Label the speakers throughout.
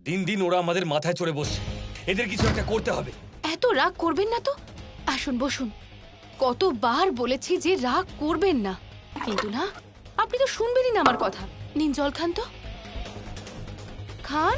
Speaker 1: দিন দিন ওরা আমাদের মাথায় চড়ে বসছে, এদের কিছু একটা করতে হবে।
Speaker 2: এত রাগ করবেন না তো, আসুন বসুন। কতবার বলেছি যে রাগ করবেন না, কিন্তু না, আপনি তো শুনবেনই না আমার কথা। নিন জল খান তো, খান।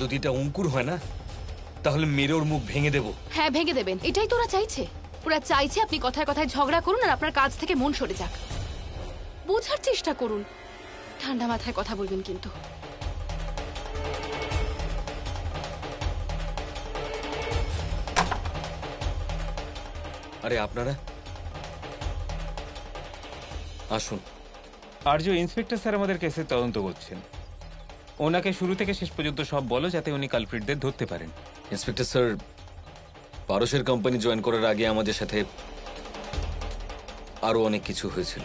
Speaker 1: যদি এটা অঙ্কুর হয় না, তাহলে মেরে ওর মুখ ভেঙে দেবো।
Speaker 2: হ্যাঁ, ভেঙে দেবেন, এটাই তো ওরা চাইছে। ওরা চাইছে আপনি কথায় কথায় ঝগড়া করুন আর আপনার কাজ থেকে মন সরে যাক। বোঝার চেষ্টা করুন, ঠান্ডা মাথায় কথা বলবেন কিন্তু।
Speaker 1: আরে আপনারা আসুন।
Speaker 3: আর্য, ইন্সপেক্টর স্যার আমাদের কেসের তদন্ত করছেন। ওনাকে শুরু থেকে শেষ পর্যন্ত সব বলো, যাতে উনি কালপ্রিটদের ধরতে পারেন।
Speaker 1: ইন্সপেক্টর স্যার, পারসের কোম্পানি জয়েন করার আগে আমাদের সাথে আরো অনেক কিছু হয়েছিল।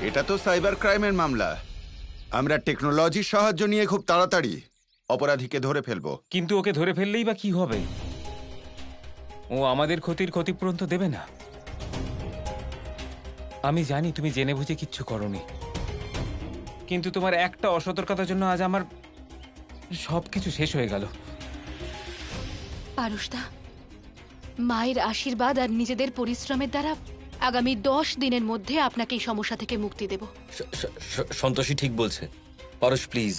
Speaker 4: এটা তো সাইবার ক্রাইমের মামলা। আমরা টেকনোলজির সাহায্য নিয়ে খুব তাড়াতাড়ি অপরাধীকে ধরে ফেলবো।
Speaker 3: কিন্তু ওকে ধরে ফেললেই বা কি হবে? ও আমাদের ক্ষতির ক্ষতিপূরণ তো দেবে না। আমি জানি তুমি জেনে বুঝে কিচ্ছু করনি, কিন্তু তোমার একটা অসতর্কতার জন্য আজ আমার সবকিছু শেষ হয়ে গেল।
Speaker 2: পারসদা, মায়ের আশীর্বাদ আর নিজেদের পরিশ্রমের দ্বারা আগামী 10 দিনের মধ্যে আপনাকে এই সমস্যা থেকে মুক্তি দেব।
Speaker 1: সন্তোষী ঠিক বলছে। পারস প্লিজ,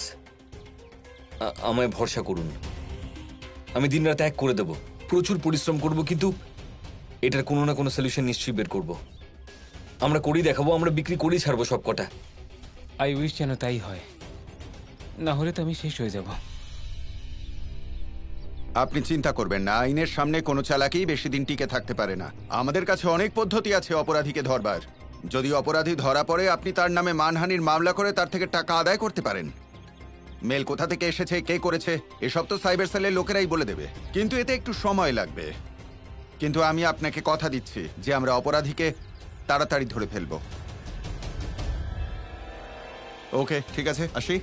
Speaker 1: আমায় ভরসা করুন। আমি দিনরাত এক করে দেব, প্রচুর পরিশ্রম করব, কিন্তু এটার কোনো না কোনো সলিউশন নিশ্চয়ই বের করব। আমরা করেই দেখাবো, আমরা বিক্রি করেই ছাড়বো সব কটা।
Speaker 3: আই উইশ যেন তাই হয়, না হলে তো আমি শেষ হয়ে যাব।
Speaker 4: আপনি চিন্তা করবেন না, আইনের সামনে কোনো চালাকি বেশি দিন টিকে থাকতে পারে না। আমাদের কাছে অনেক পদ্ধতি আছে অপরাধীকে ধরবার। যদি অপরাধী ধরা পড়ে, আপনি তার নামে মানহানির মামলা করে তার থেকে টাকা আদায় করতে পারেন। মেল কোথা থেকে এসেছে, কে করেছে, এসব তো সাইবার সেলের লোকেরাই বলে দেবে। কিন্তু এতে একটু সময় লাগবে। কিন্তু আমি আপনাকে কথা দিচ্ছি যে আমরা অপরাধীকে তাড়াতাড়ি ধরে ফেলবো। ওকে, ঠিক আছে, আসি।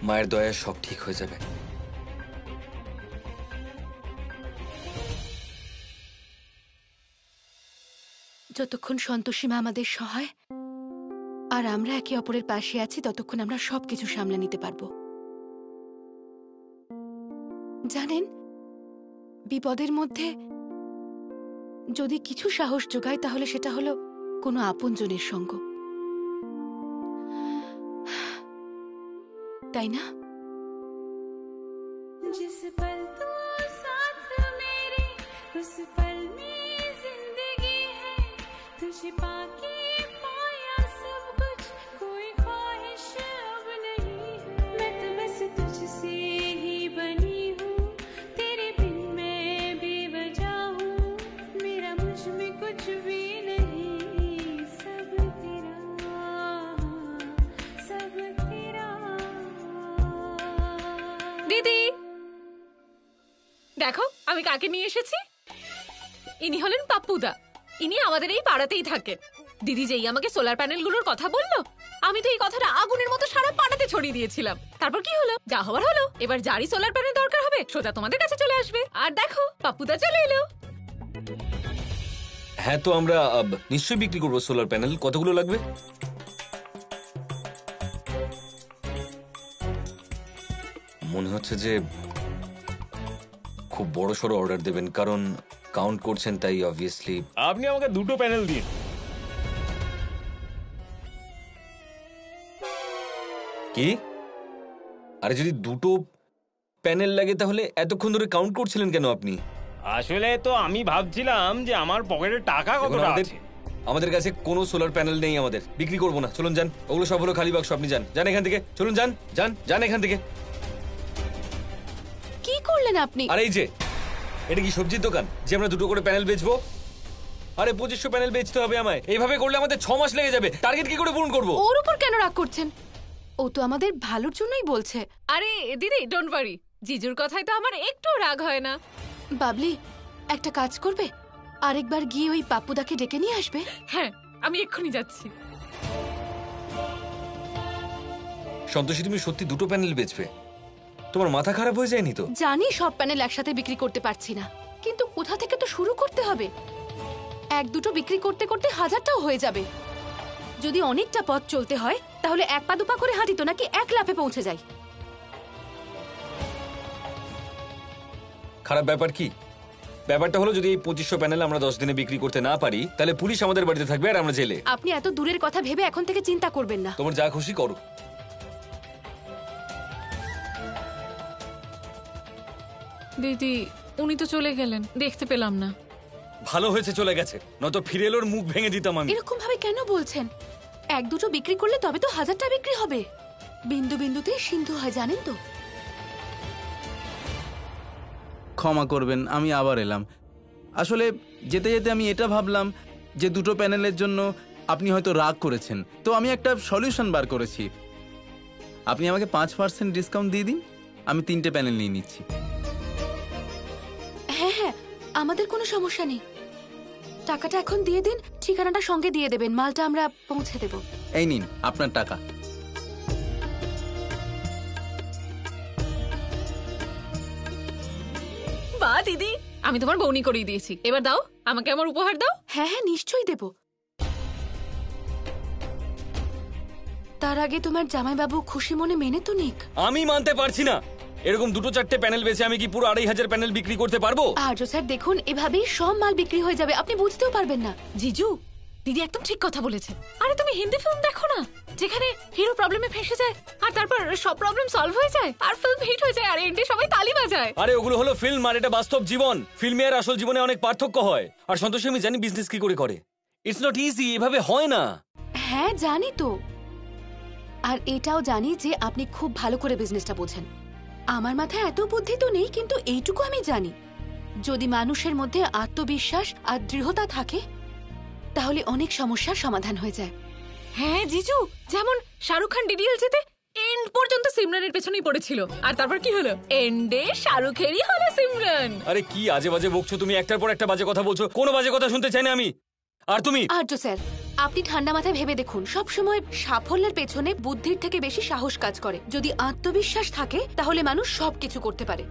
Speaker 1: মায়ের দয়ায় সব ঠিক হয়ে যাবে।
Speaker 2: যতক্ষণ সন্তোষী মা আমাদের সহায় আর আমরা একে অপরের পাশে আছি, ততক্ষণ আমরা সবকিছু সামলে নিতে পারবো। জানেন, বিপদের মধ্যে যদি কিছু সাহস যোগায়, তাহলে সেটা হলো কোনো আপনজনের সঙ্গ, তাই না?
Speaker 5: দিদি, দেখো আমি কাকে নিয়ে এসেছি। ইনি হলেন পাপ্পুদা। ইনি আমাদের এই পাড়াতেই থাকে। দিদি যেই আমাকে সোলার প্যানেলগুলোর কথা বললো, আমি তো এই কথাটা আগুনের মতো সারা পাড়াতে ছড়িয়ে দিয়েছিলাম। তারপর কি হলো? যা হওয়ার হলো। এবার যারই সোলার প্যানেল দরকার হবে, সোজা তোমাদের কাছে চলে আসবে। আর দেখো, পাপ্পুদা চলে এলো।
Speaker 1: হ্যাঁ, তো আমরা নিশ্চয়ই বিক্রি করবো সোলার প্যানেল। কতগুলো লাগবে? মনে হচ্ছে যে খুব বড় সড়ো অর্ডার দেবেন, কারণ কাউন্ট করছেন তাই অবভিয়াসলি।
Speaker 3: আপনি আমাকে 2টো প্যানেল দিন।
Speaker 1: কি? আরে যদি 2টো প্যানেল লাগে তাহলে এতক্ষণ ধরে কাউন্ট করছিলেন কেন আপনি?
Speaker 3: আসলে তো আমি ভাবছিলাম যে আমার পকেটে টাকা
Speaker 1: দেখুন,
Speaker 3: কতটা আছে।
Speaker 1: আমাদের কাছে কোনো সোলার প্যানেল নেই, আমাদের বিক্রি করবো না। চলুন যান, ওগুলো সব হলো খালি বাক্স। আপনি যান, যান এখান থেকে। চলুন যান, যান, যান এখান থেকে।
Speaker 2: কি করলেন আপনি?
Speaker 1: আর এই যে, এটা কি সবজির দোকান যে আমরা 2টো করে প্যানেল বেচবো? আরে 2500 প্যানেল বেচতে হবে আমায়। এইভাবে করলে আমাদের 6 মাস লেগে যাবে। টার্গেট কি করে পূরণ করবো?
Speaker 2: ওর উপর কেন রাগ করছেন? ও তো আমাদের ভালোর জন্যই বলছে।
Speaker 5: আরে দিদি ডোন্ট ওয়ারি, জিজুর কথায় তো আমার একটু রাগ হয় না।
Speaker 2: বাবলি, একটা কাজ করবে? আরেকবার গিয়ে ওই পাপ্পুদাকে ডেকে নিয়ে আসবে।
Speaker 5: হ্যাঁ, আমি এক্ষুনি যাচ্ছি।
Speaker 1: সন্তোষী, তুমি সত্যি 2টো প্যানেল বেচবে? তোমার মাথা খারাপ হয়ে যায়নি তো?
Speaker 2: জানি সব প্যানেল একসাথে বিক্রি করতে পারছি না, কিন্তু কোথা থেকে তো শুরু করতে হবে। 1-2টো বিক্রি করতে করতে 1000টাও হয়ে যাবে। যদি অনেকটা পথ চলতে হয় তাহলে 1 পা 2 পা করে হাঁটি তো, নাকি 1 লাফে পৌঁছে যাই?
Speaker 1: খারাপ ব্যাপার কি? ব্যাপারটা হলো, যদি এই 2500 প্যানেল আমরা 10 দিনে বিক্রি করতে না পারি তাহলে পুলিশ আমাদের বাড়িতে থাকবে আর আমরা জেলে।
Speaker 2: আপনি এত দূরের কথা ভেবে এখন থেকে চিন্তা করবেন না।
Speaker 1: তোমার যা খুশি করো।
Speaker 5: দিদি, উনি তো চলে গেলেন, দেখতে পেলাম না।
Speaker 1: ভালো হয়েছে চলে গেছে, নয়তো ফিরে এলোর মুখ ভেঙে দিতাম আমি।
Speaker 2: এরকম ভাবে কেন বলছেন? 1-2টো বিক্রি করলে তবে তো 1000টা বিক্রি হবে। বিন্দু বিন্দুতে সিন্ধু হয়, জানেন তো?
Speaker 6: ক্ষমা করবেন, আমি আবার এলাম। আসলে যেতে যেতে আমি এটা ভাবলাম যে 2টো প্যানেলের জন্য আপনি হয়তো রাগ করেছেন, তো আমি একটা সলিউশন বার করেছি। আপনি আমাকে 5% ডিসকাউন্ট দিয়ে দিন, আমি 3টে প্যানেল নিয়ে নিচ্ছি।
Speaker 2: হ্যাঁ হ্যাঁ, আমাদের কোনো সমস্যা নেই। টাকাটা এখন দিয়ে দিন, ঠিকানাটা সঙ্গে দিয়ে দেবেন, মালটা আমরা পৌঁছে দেব।
Speaker 6: এই নিন আপনার টাকা।
Speaker 5: বাহ দিদি, আমি তোমার বউনি করিয়ে দিয়েছি। এবার দাও আমাকে আমার উপহার দাও।
Speaker 2: হ্যাঁ হ্যাঁ, নিশ্চয়ই দেব। তার আগে তোমার জামাইবাবু খুশি মনে মেনে তো নিক।
Speaker 1: আমি মানতে পারছি না, এরকম 2-4টে প্যানেল বেচে আমি কি পুরো 2500 প্যানেল বিক্রি করতে পারবো?
Speaker 2: আর্য স্যার দেখুন, এভাবেই সব মাল বিক্রি হয়ে যাবে, আপনি বুঝতেও পারবেন না।
Speaker 5: জিজু, দিদি একদম ঠিক কথা বলেছে। আরে তুমি হিন্দি ফিল্ম দেখো না, যেখানে হিরো প্রবলেমে ফেঁসে যায় আর তারপর সব প্রবলেম সলভ হয়ে যায় আর ফিল্ম হিট হয়ে যায় আর এন্ডে সবাই তালি বাজায়।
Speaker 1: আরে ওগুলো হলো ফিল্ম, আর এটা বাস্তব জীবন। ফিল্মে আর আসল জীবনে অনেক পার্থক্য হয়। আর সন্তোষী, আমি জানি বিজনেস কি করে করে। ইটস নট ইজি, এভাবে হয় না।
Speaker 2: হ্যাঁ জানি তো, আর এটাও জানি যে আপনি খুব ভালো করে বিজনেসটা বোঝেন। আমার মাথায় এত বুদ্ধি তো নেই, কিন্তু এইটুকু আমি জানি, যদি মানুষের মধ্যে আত্মবিশ্বাস আর দৃঢ়তা থাকে তাহলে অনেক সমস্যার সমাধান হয়ে যায়।
Speaker 5: হ্যাঁ জিজু, যেমন শাহরুখ খান ডিডিএল যেতে এন্ড পর্যন্ত সিমরানের পেছনেই পড়েছিল, আর তারপর কি হলো? এন্ডে শাহরুখেরই হলো সিমরান।
Speaker 1: আরে কি আজে বাজে বকছো তুমি, একটার পর একটা বাজে কথা বলছো। কোনো বাজে কথা শুনতে চাই না আমি। আর তুমি
Speaker 2: আর্য স্যার, আপনি ঠান্ডা মাথায় ভেবে দেখুন, সবসময় সাফল্যের পেছনে বুদ্ধির থেকে বেশি সাহস কাজ করে। যদি আত্মবিশ্বাস থাকে তাহলে মানুষ সবকিছু করতে পারে,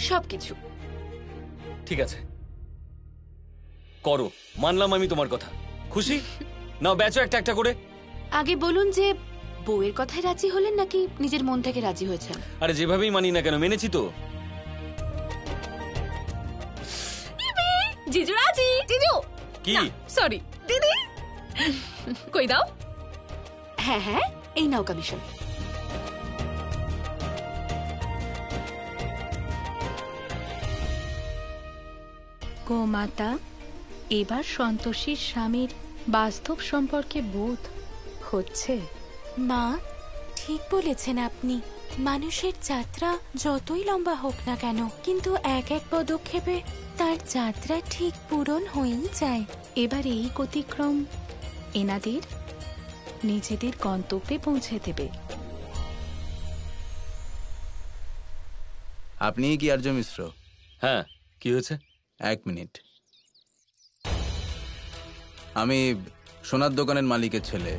Speaker 2: সবকিছু।
Speaker 1: ঠিক আছে, করো, মানলাম আমি তোমার কথা। খুশি নাও, বেচো একটা একটা করে।
Speaker 2: আগে বলুন যে বউয়ের কথায় রাজি হলেন নাকি নিজের মন থেকে রাজি হয়েছেন?
Speaker 1: আরে যেভাবেই মানি না কেন, মেনেছি তো।
Speaker 5: জিজু রাজি। জিজু
Speaker 1: কি?
Speaker 5: সরি দিদি, কই দাও।
Speaker 2: হ্যাঁ হ্যাঁ, এই নাও কমিশন।
Speaker 7: গোমাতা, এবার সন্তোষীর স্বামীর বাস্তব সম্পর্কে বোধ হচ্ছে।
Speaker 8: মা, ঠিক বলেছেন আপনি। মানুষের যাত্রা যতই লম্বা হোক না কেন, কিন্তু এক এক পদক্ষেপে তার যাত্রা ঠিক পূরণ হয়েই যায়।
Speaker 7: এবার এই অতিক্রম এনাদের নিজেদের গন্তব্যে পৌঁছে দেবে।
Speaker 6: আপনি কি আর্য মিশ্র?
Speaker 1: হ্যাঁ, কি হয়েছে?
Speaker 6: 1 মিনিট। আমি সোনার দোকানের মালিকের ছেলে।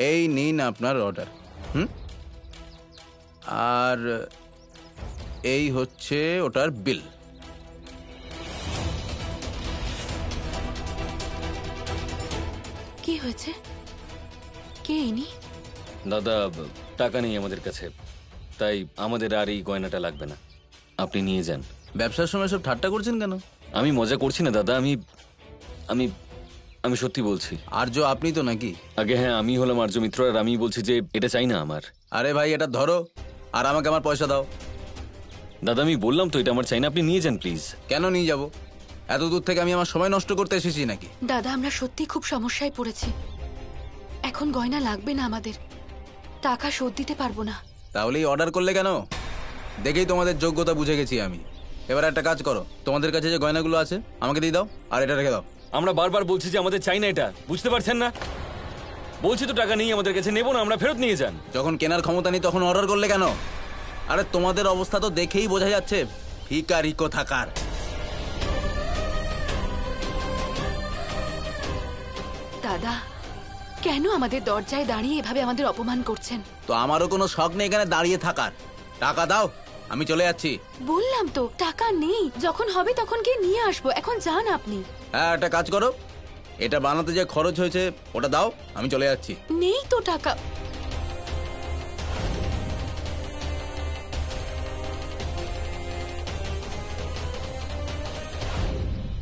Speaker 6: এই নিন আপনার অর্ডার। আর এই হচ্ছে ওটার বিল।
Speaker 2: কি হয়েছে? কে ইনি?
Speaker 1: দাদা, টাকা নেই আমাদের কাছে, তাই আমাদের আর এই গয়নাটা লাগবে না। আপনি নিয়ে যান।
Speaker 6: ব্যবসার সময় সব ঠাট্টা করছেন কেন?
Speaker 1: আমি মজা করছি না দাদা, আমি আমি আমি সত্যি বলছি।
Speaker 6: আর্য আপনি তো নাকি?
Speaker 1: আগে হ্যাঁ, আমি হলাম আর্য মিত্র, আর আমি বলছি যে এটা চাই না আমার।
Speaker 6: আরে ভাই, এটা ধরো আর আমাকে আমার পয়সা দাও।
Speaker 1: দাদা আমি বললাম তো এটা আমার চাই না, আপনি নিয়ে যান প্লিজ।
Speaker 6: কেন নিয়ে যাব? এত দূর থেকে আমি আমার সময় নষ্ট করতে এসেছি নাকি?
Speaker 2: দাদা আমরা সত্যি খুব সমস্যায় পড়েছি, এখন গয়না লাগবে না আমাদের, টাকা শোধ দিতে পারবো না।
Speaker 6: তাহলে এই অর্ডার করলে কেন? দেখেই তোমাদের যোগ্যতা বুঝে গেছি আমি। এবার একটা কাজ করো, তোমাদের কাছে যে গয়নাগুলো আছে আমাকে দিয়ে দাও, আর এটা রেখে দাও।
Speaker 1: আমরা বারবার বলছি যে আমাদের চাই না এটা, বুঝতে পারছেন না? বলছি তো টাকা নেই আমাদের কাছে, নেবো না আমরা, ফেরত নিয়ে যান।
Speaker 6: যখন কেনার ক্ষমতা নেই তখন অর্ডার করলে কেন? আরে তোমাদের অবস্থা তো দেখেই বোঝা যাচ্ছে, ভিখারি কোথাকার।
Speaker 2: দাদা কেন আমাদের দরজায় দাঁড়িয়ে এভাবে আমাদের অপমান করছেন?
Speaker 6: তো আমারও কোনো শখ নেই এখানে দাঁড়িয়ে থাকার। টাকা দাও, আমি চলে যাচ্ছি।
Speaker 2: বললাম তো টাকা নেই, যখন হবে তখন গিয়ে নিয়ে আসবো, এখন যান আপনি।
Speaker 6: হ্যাঁ, একটা কাজ করো, এটা বানাতে যে খরচ হয়েছে ওটা দাও, আমি চলে যাচ্ছি।
Speaker 2: নেই তো টাকা।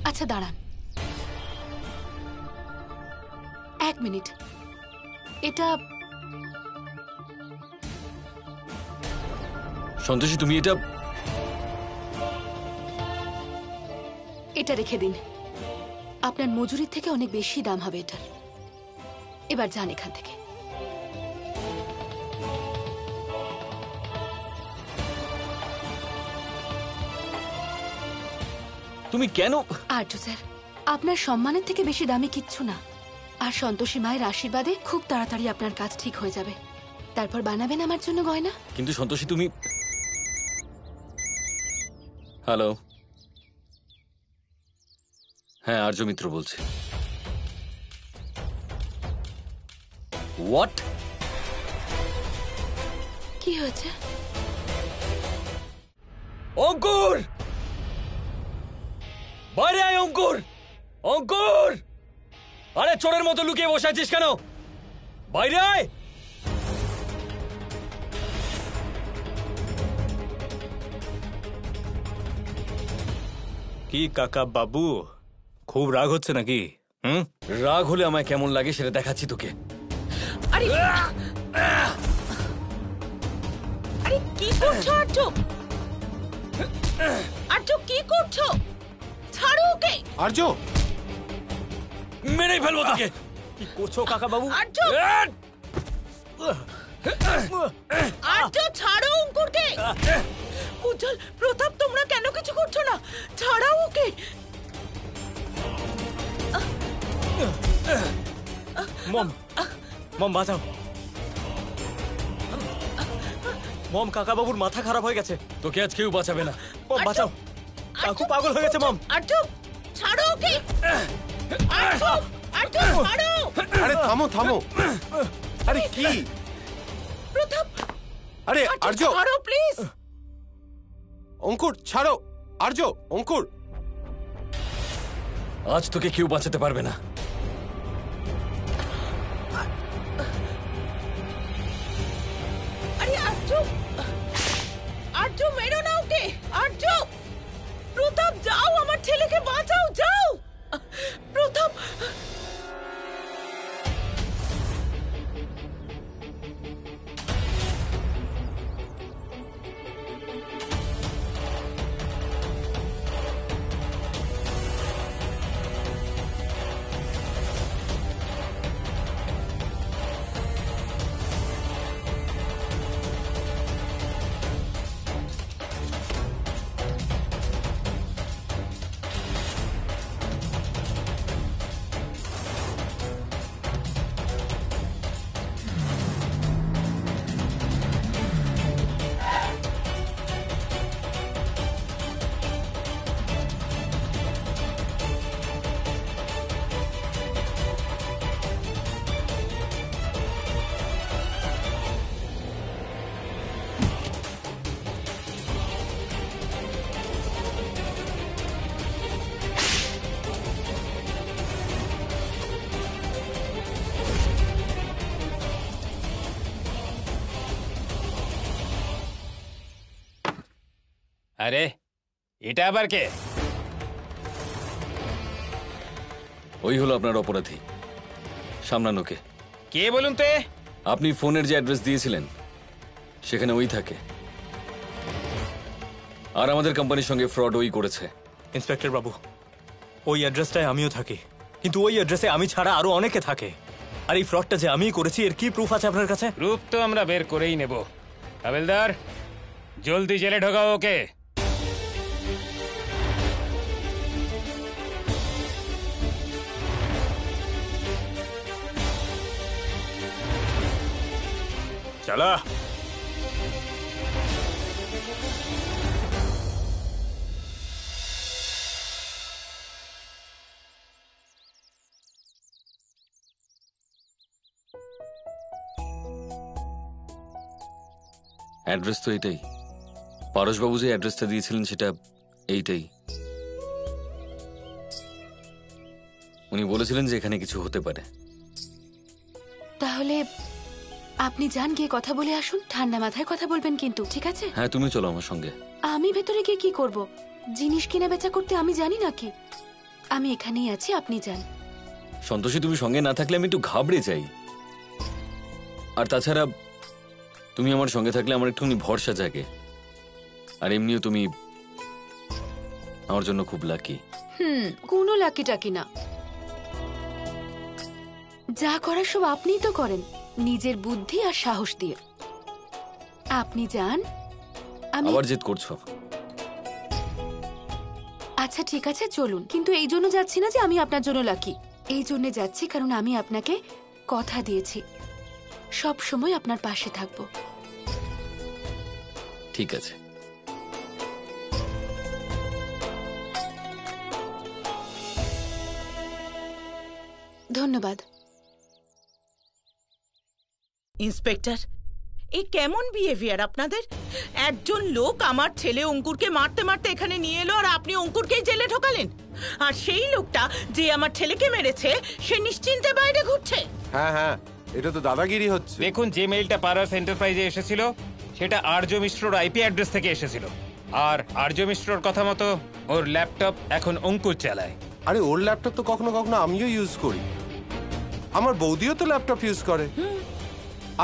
Speaker 2: আচ্ছা দাঁড়ান, 1 মিনিট। এটা
Speaker 1: সন্তোষী তুমি এটা
Speaker 2: এটা রেখে দিন, আপনার মজুরির থেকে অনেক বেশি দাম হবে এটার। এবার যান এখান থেকে।
Speaker 1: তুমি কেন?
Speaker 2: আর্য স্যার, আপনার সম্মানের থেকে বেশি দামি কিচ্ছু না। আর সন্তোষী মায়ের আশীর্বাদে খুব তাড়াতাড়ি আপনার কাজ ঠিক হয়ে যাবে, তারপর বানাবেন আমার জন্য গয়না।
Speaker 1: কিন্তু সন্তোষী তুমি... হ্যালো, হ্যাঁ আর্য মিত্র বলছি। হোয়াট?
Speaker 2: কি হয়েছে?
Speaker 1: অঙ্কুর, বাইরে আয় অঙ্কুর! অঙ্কুর! আরে চোরের মতো লুকিয়ে বসে আছিস কেন? বাইরে আয়!
Speaker 9: কি কাকা বাবু, খুব রাগ হচ্ছে নাকি?
Speaker 1: রাগ হলে আমায় কেমন লাগে সেটা দেখাচ্ছি তোকে।
Speaker 5: আরে আরে কি করছো আর্য? আর্য কি করছো? ছাড়ো ওকে।
Speaker 9: আর্য,
Speaker 1: মেরেই ফেলবো তোকে।
Speaker 9: কি করছো কাকা বাবু?
Speaker 5: আর্য, আর্য ছাড়ো অঙ্কুরকে। উজ্জ্বল, প্রতাপ, তোমরা কেন কিছু করছো না? ছাড়াও ওকে।
Speaker 9: মম, মম বাঁচাও। মম, কাকা বাবুর মাথা খারাপ হয়ে গেছে।
Speaker 1: তোকে আজ কেউ বাঁচাবে না।
Speaker 9: মম বাঁচাও, কাকু পাগল হয়ে গেছে। মম,
Speaker 5: আর্য ছাড়ো ওকে। আর্য, আর্য ছাড়ো।
Speaker 10: আরে থামো থামো। আরে কি?
Speaker 5: প্রতাপ,
Speaker 10: আরে আর্য,
Speaker 5: ছাড়ো প্লিজ।
Speaker 10: অঙ্কুর ছাড়ো। আর্য, অঙ্কুর।
Speaker 1: আজ তোকে কেউ বাঁচাতে পারবে না।
Speaker 5: আরে আর্য, আর্য মেরো না ওকে। আর্য, প্রতাপ যাও, আমার ছেলেকে বাঁচাও, যাও। প্রতাপ,
Speaker 3: আরে এটা আবার কে?
Speaker 1: ওই হলো আপনার অপরাধী, সামলানোকে।
Speaker 3: কে বলুন তো?
Speaker 1: আপনি ফোনের যে অ্যাড্রেস দিয়েছিলেন সেখানে ওই থাকে, আর আমাদের কোম্পানির সঙ্গে ফ্রড ওই করেছে।
Speaker 9: ইন্সপেক্টর বাবু, ওই অ্যাড্রেসটায় আমিও থাকি, কিন্তু ওই অ্যাড্রেসে আমি ছাড়া আরো অনেকে থাকে। আর এই ফ্রডটা যে আমিই করেছি এর কি প্রুফ আছে আপনার কাছে?
Speaker 3: রূপ তো আমরা বের করেই নেব। হাবিলদার, জলদি জেলে ঢোকাও ওকে। চলো।
Speaker 1: অ্যাড্রেস তো এটাই, পারসবাবু যে অ্যাড্রেসটা দিয়েছিলেন সেটা এইটাই। উনি বলেছিলেন যে এখানে কিছু হতে পারে।
Speaker 2: তাহলে আপনি যান, গিয়ে কথা বলে আসুন। ঠান্ডা মাথায় কথা বলবেন কিন্তু, ঠিক আছে?
Speaker 1: হ্যাঁ, তুমি চলো আমার সঙ্গে।
Speaker 2: আমি ভেতরে গিয়ে কি করব? জিনিস কেনা বেচা করতে আমি জানি নাকি? আমি এখানেই আছি, আপনি যান।
Speaker 1: সন্তোষী, তুমি সঙ্গে না থাকলে আমি একটু ঘাবড়ে যাই। আর তাছাড়া তুমি আমার সঙ্গে থাকলে আমার একটুখানি ভরসা জাগে। আর এমনিও তুমি আমার জন্য খুব লাকি।
Speaker 2: কোনো লাকি টাকি না, যা করার সব আপনিই তো করেন, নিজের বুদ্ধি আর সাহস দিয়ে। আপনি যান।
Speaker 1: আবার জেদ করছো?
Speaker 2: আচ্ছা ঠিক আছে, চলুন। কিন্তু এই জন্য যাচ্ছি না যে আমি আপনার জন্য লাকি, এই জন্য যাচ্ছি কারণ আমি আপনাকে কথা দিয়েছি সব সময় আপনার পাশে থাকবো।
Speaker 1: ঠিক আছে।
Speaker 2: ধন্যবাদ।
Speaker 11: ইন্সপেক্টর, এই কেমন বিহেভিয়ার আপনাদের? একজন লোক আমার ছেলে অঙ্কুরকে মারতে মারতে এখানে নিয়ে এলো আর আপনি অঙ্কুরকেই জেলে ঢোকালেন। আর সেই লোকটা যে আমার ছেলেকে মেরেছে সে নিশ্চিন্তে বাইরে ঘুরছে।
Speaker 10: হ্যাঁ হ্যাঁ, এটা তো দাদাগিরি হচ্ছে।
Speaker 3: দেখুন, যে মেইলটা পারাস এন্টারপ্রাইজে এসেছিল সেটা আর্য মিশ্রর আইপি অ্যাড্রেস থেকে এসেছিল। আর আর্য মিশ্রর কথা মতো ওর ল্যাপটপ এখন অঙ্কুর চালায়।
Speaker 10: আরে ওর ল্যাপটপ তো কখনো কখনো আমিও ইউজ করি, আমার বৌদিও তো ল্যাপটপ ইউজ করে।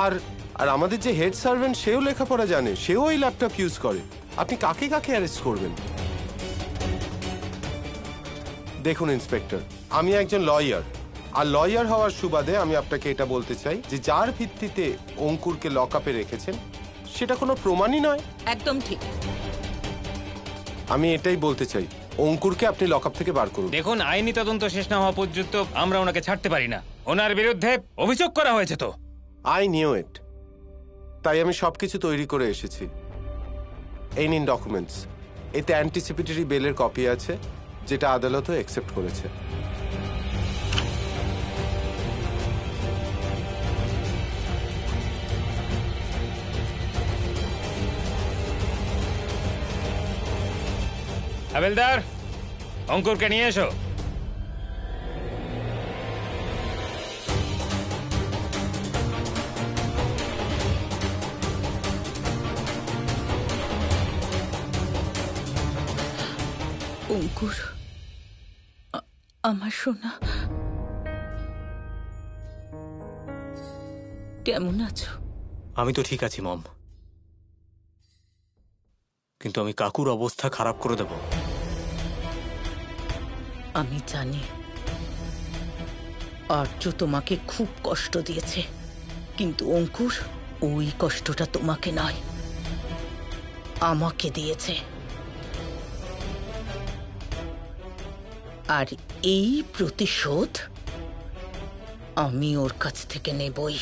Speaker 10: আর আর আমাদের যে হেড সার্ভেন্ট সেও লেখাপড়া জানে, সেও এই ল্যাপটপ ইউজ করে। আপনি কাকে কাকে অ্যারেস্ট করবেন? দেখুন ইন্সপেক্টর, আমি একজন লয়ার, আর লয়ার হওয়ার সুবাদে আমি আপনাকে এটা বলতে চাই যে যার ভিত্তিতে অঙ্কুরকে লকআপে রেখেছেন সেটা কোনো প্রমাণই নয়।
Speaker 11: একদম ঠিক।
Speaker 10: আমি এটাই বলতে চাই, অঙ্কুরকে আপনি লকআপ থেকে বার করুন।
Speaker 3: দেখুন, আইনি তদন্ত শেষ না হওয়া পর্যন্ত আমরা ওনাকে ছাড়তে পারি না। ওনার বিরুদ্ধে অভিযোগ করা হয়েছে তো।
Speaker 10: আই নিউ ইট, তাই আমি সবকিছু তৈরি করে এসেছি। এই নিন ডকুমেন্টস, এতে অ্যান্টিসিপেটরি বেলের কপি আছে যেটা আদালতও অ্যাকসেপ্ট করেছে।
Speaker 3: হাবিলদার, অঙ্কুরকে নিয়ে এসো।
Speaker 11: অঙ্কুর, আমার সোনা, কেমন আছো?
Speaker 9: আমি তো ঠিক আছি মম, কিন্তু আমি কাকুর অবস্থা খারাপ করে দেব।
Speaker 11: আমি জানি আর্য তোমাকে খুব কষ্ট দিয়েছে, কিন্তু অঙ্কুর ওই কষ্টটা তোমাকে নয়, আমাকে দিয়েছে। আর এই প্রতিশোধ আমি ওর কাছ থেকে নেবই।